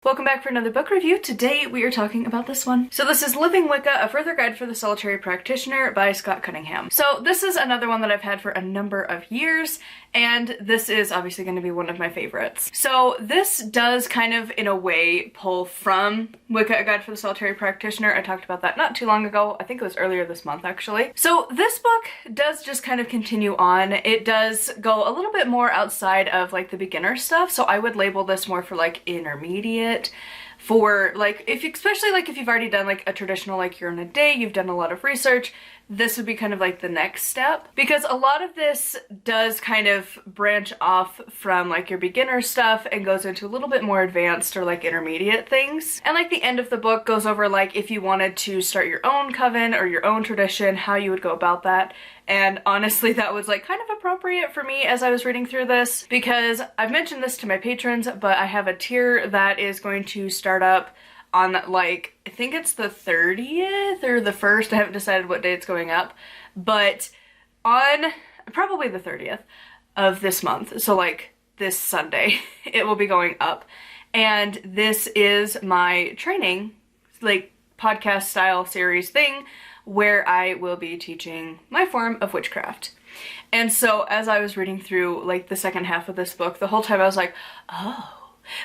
Welcome back for another book review. Today we are talking about this one. So this is Living Wicca, A Further Guide for the Solitary Practitioner by Scott Cunningham. So this is another one that I've had for a number of years, and this is obviously going to be one of my favorites. So this does kind of, in a way, pull from Wicca, A Guide for the Solitary Practitioner. I talked about that not too long ago. I think it was earlier this month, actually. So this book does just kind of continue on. It does go a little bit more outside of like the beginner stuff, so I would label this more for like intermediate, for like, especially like if you've already done like a traditional like year in a day, you've done a lot of research, this would be kind of like the next step, because a lot of this does kind of branch off from like your beginner stuff and goes into a little bit more advanced or like intermediate things. And like the end of the book goes over like if you wanted to start your own coven or your own tradition, how you would go about that. And honestly, that was like kind of appropriate for me as I was reading through this, because I've mentioned this to my patrons, but I have a tier that is going to start up on like, I think it's the 30th or the 1st, I haven't decided what day it's going up, but on probably the 30th of this month, so like this Sunday, it will be going up. And this is my training, like podcast style series thing, where I will be teaching my form of witchcraft. And so as I was reading through like the second half of this book, the whole time I was like, oh,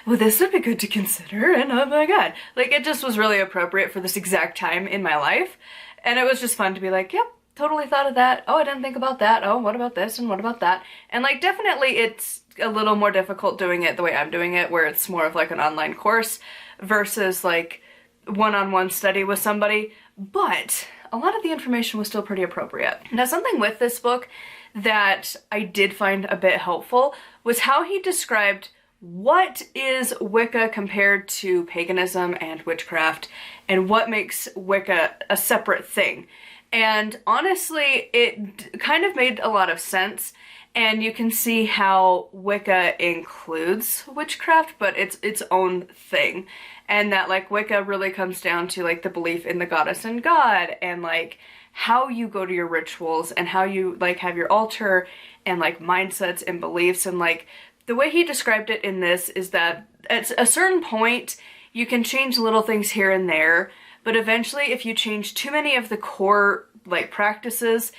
well, this would be good to consider, and oh my god. Like, it just was really appropriate for this exact time in my life, and it was just fun to be like, yep, totally thought of that. Oh, I didn't think about that. Oh, what about this, and what about that? And like, definitely it's a little more difficult doing it the way I'm doing it, where it's more of like an online course versus like one-on-one study with somebody, but a lot of the information was still pretty appropriate. Now, something with this book that I did find a bit helpful was how he described what is Wicca compared to paganism and witchcraft, and what makes Wicca a separate thing. And honestly, it kind of made a lot of sense, and you can see how Wicca includes witchcraft, but it's its own thing. And that like Wicca really comes down to like the belief in the goddess and god, and like how you go to your rituals, and how you like have your altar, and like mindsets and beliefs. And like the way he described it in this is that at a certain point you can change little things here and there, but eventually if you change too many of the core like practices,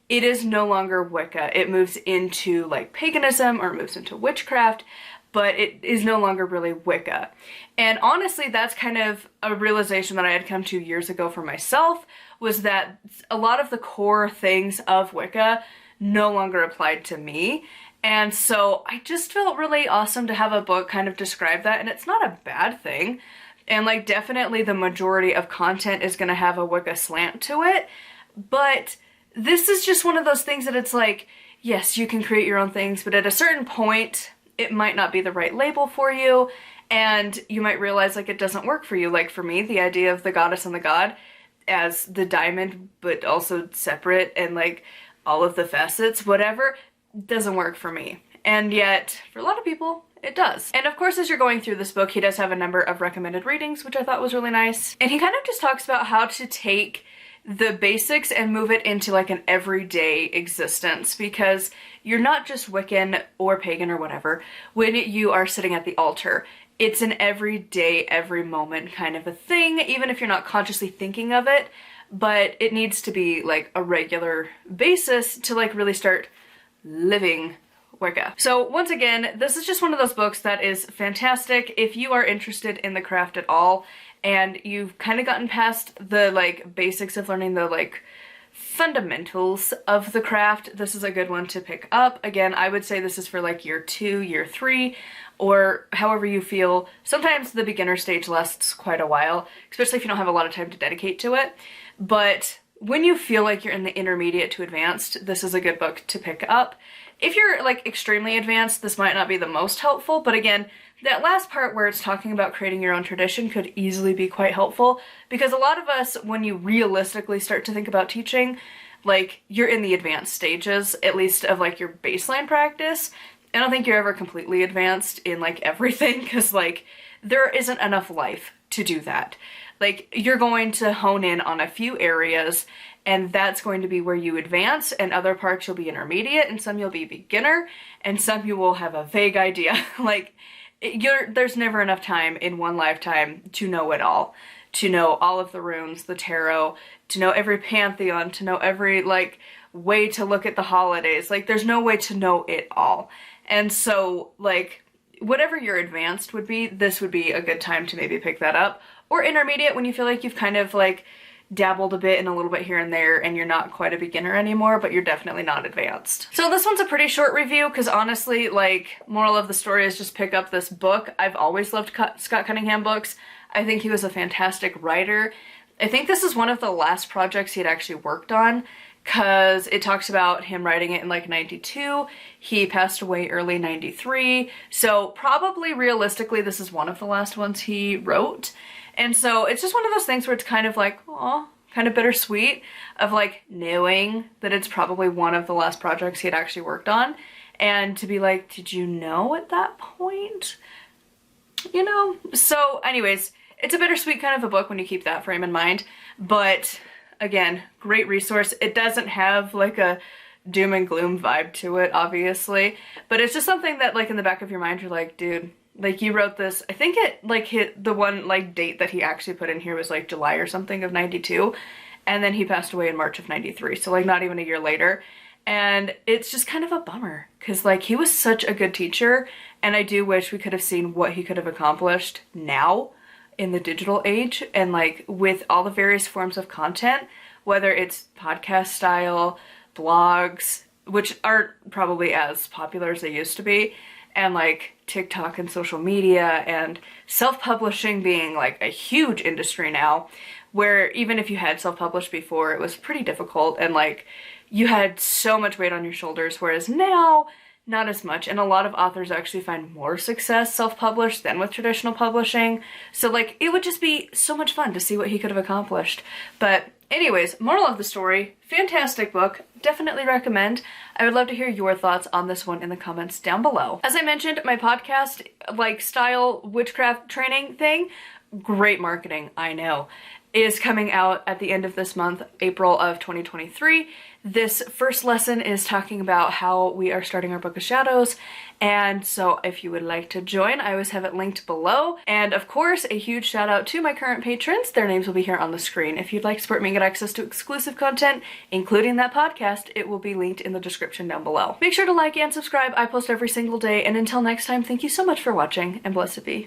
it is no longer Wicca. It moves into like paganism, or it moves into witchcraft, but it is no longer really Wicca. And honestly, that's kind of a realization that I had come to years ago for myself, was that a lot of the core things of Wicca no longer applied to me. And so I just felt really awesome to have a book kind of describe that, and it's not a bad thing. And like, definitely the majority of content is gonna have a Wicca slant to it, but this is just one of those things that it's like, yes, you can create your own things, but at a certain point, it might not be the right label for you, and you might realize like it doesn't work for you. Like for me, the idea of the goddess and the god as the diamond, but also separate, and like all of the facets, whatever, doesn't work for me. And yet, for a lot of people, it does. And of course, as you're going through this book, he does have a number of recommended readings, which I thought was really nice. And he kind of just talks about how to take the basics and move it into like an everyday existence, because you're not just Wiccan or pagan or whatever when you are sitting at the altar. It's an everyday, every moment kind of a thing, even if you're not consciously thinking of it, but it needs to be like a regular basis to like really start living Wicca. So once again, this is just one of those books that is fantastic if you are interested in the craft at all, and you've kind of gotten past the like basics of learning the like fundamentals of the craft. This is a good one to pick up. Again, I would say this is for like year 2, year 3, or however you feel. Sometimes the beginner stage lasts quite a while, especially if you don't have a lot of time to dedicate to it. But when you feel like you're in the intermediate to advanced, this is a good book to pick up. If you're like extremely advanced, this might not be the most helpful, but again, that last part where it's talking about creating your own tradition could easily be quite helpful, because a lot of us, when you realistically start to think about teaching, like you're in the advanced stages, at least of like your baseline practice. I don't think you're ever completely advanced in like everything, because like there isn't enough life to do that. Like you're going to hone in on a few areas, and that's going to be where you advance, and other parts you'll be intermediate, and some you'll be beginner, and some you will have a vague idea. Like there's never enough time in one lifetime to know it all. To know all of the runes, the tarot, to know every pantheon, to know every, like, way to look at the holidays. Like, there's no way to know it all. And so, like, whatever your advanced would be, this would be a good time to maybe pick that up. Or intermediate, when you feel like you've kind of, like, dabbled a bit and a little bit here and there and you're not quite a beginner anymore, but you're definitely not advanced. So this one's a pretty short review because honestly, like, moral of the story is just pick up this book. I've always loved Scott Cunningham books. I think he was a fantastic writer. I think this is one of the last projects he had actually worked on because it talks about him writing it in like 92. He passed away early 93. So probably realistically, this is one of the last ones he wrote. And so it's just one of those things where it's kind of like, aw, kind of bittersweet of like knowing that it's probably one of the last projects he had actually worked on. And to be like, did you know at that point? You know? So anyways, it's a bittersweet kind of a book when you keep that frame in mind. But again, great resource. It doesn't have like a doom and gloom vibe to it, obviously. But it's just something that like in the back of your mind, you're like, dude, like you wrote this, I think it like hit the one like date that he actually put in here was like July or something of 92. And then he passed away in March of 93. So like not even a year later. And it's just kind of a bummer because like he was such a good teacher. And I do wish we could have seen what he could have accomplished now in the digital age and like with all the various forms of content, whether it's podcast style, blogs, which aren't probably as popular as they used to be, and like TikTok and social media and self-publishing being like a huge industry now, where even if you had self-published before, it was pretty difficult and like you had so much weight on your shoulders, whereas now, not as much. And a lot of authors actually find more success self-published than with traditional publishing. So like it would just be so much fun to see what he could have accomplished. But anyways, moral of the story, fantastic book, definitely recommend. I would love to hear your thoughts on this one in the comments down below. As I mentioned, my podcast, like style witchcraft training thing, great marketing, I know, is coming out at the end of this month, April of 2023. This first lesson is talking about how we are starting our Book of Shadows, and so if you would like to join, I always have it linked below. And of course, a huge shout out to my current patrons. Their names will be here on the screen. If you'd like to support me and get access to exclusive content, including that podcast, it will be linked in the description down below. Make sure to like and subscribe. I post every single day, and until next time, thank you so much for watching, and blessed be.